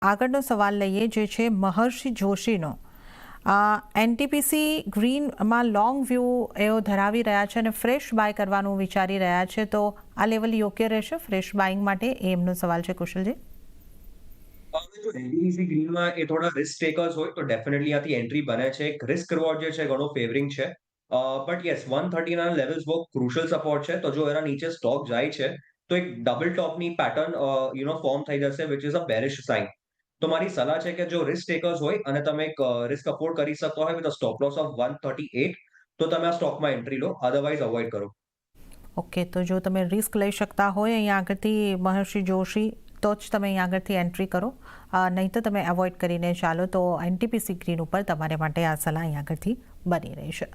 આગળનો સવાલ લઈએ, જે છે મહર્ષિ જોશીનો. એનટીપીસી ગ્રીનમાં લોંગ વ્યૂ એઓ ધરાવી રહ્યા છે અને ફ્રેશ બાય કરવાનું વિચારી રહ્યા છે, તો આ લેવલ યોગ્ય રહેશે ફ્રેશ બાઇંગ માટે? એ એમનો સવાલ છે, કુશલજી. હવે જો એનટીપીસી ગ્રીનમાં એ થોડા રિસ્ક ટેકર્સ હોય તો ડેફિનેટલી આથી એન્ટ્રી બને છે. એક રિસ્ક રિવોર્ડ જે છે ઘણો ફેવરિંગ છે. બટ યસ 130 ના લેવલ્સ બહુ ક્રુશિયલ સપોર્ટ છે. તો જો એના નીચે સ્ટોક જાય છે તો એક ડબલ ટોપની પેટર્ન ફોર્મ થઈ જશે which is a bearish sign. તો મારી સલાહ છે કે જો રિસ્ક ટેકર્સ હોય અને તમે એક રિસ્ક અફોર્ડ કરી શકતા હોય with a stop loss of 138, તો તમે આ સ્ટોકમાં એન્ટ્રી લો, અધરવાઇઝ અવોઇડ કરો. ઓકે, તો જો તમે રિસ્ક લઈ શકતા હોય અહીંયા આગળથી મહર્ષિ જોશી, તો જ તમે અહીંયા આગળથી એન્ટ્રી કરો, નહીં તો તમે એવોઇડ કરીને ચાલો. તો એનટીપીસી ગ્રીન ઉપર તમારે માટે આ સલાહ અહીંયા આગળથી બની રહેશે.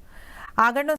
આગળનો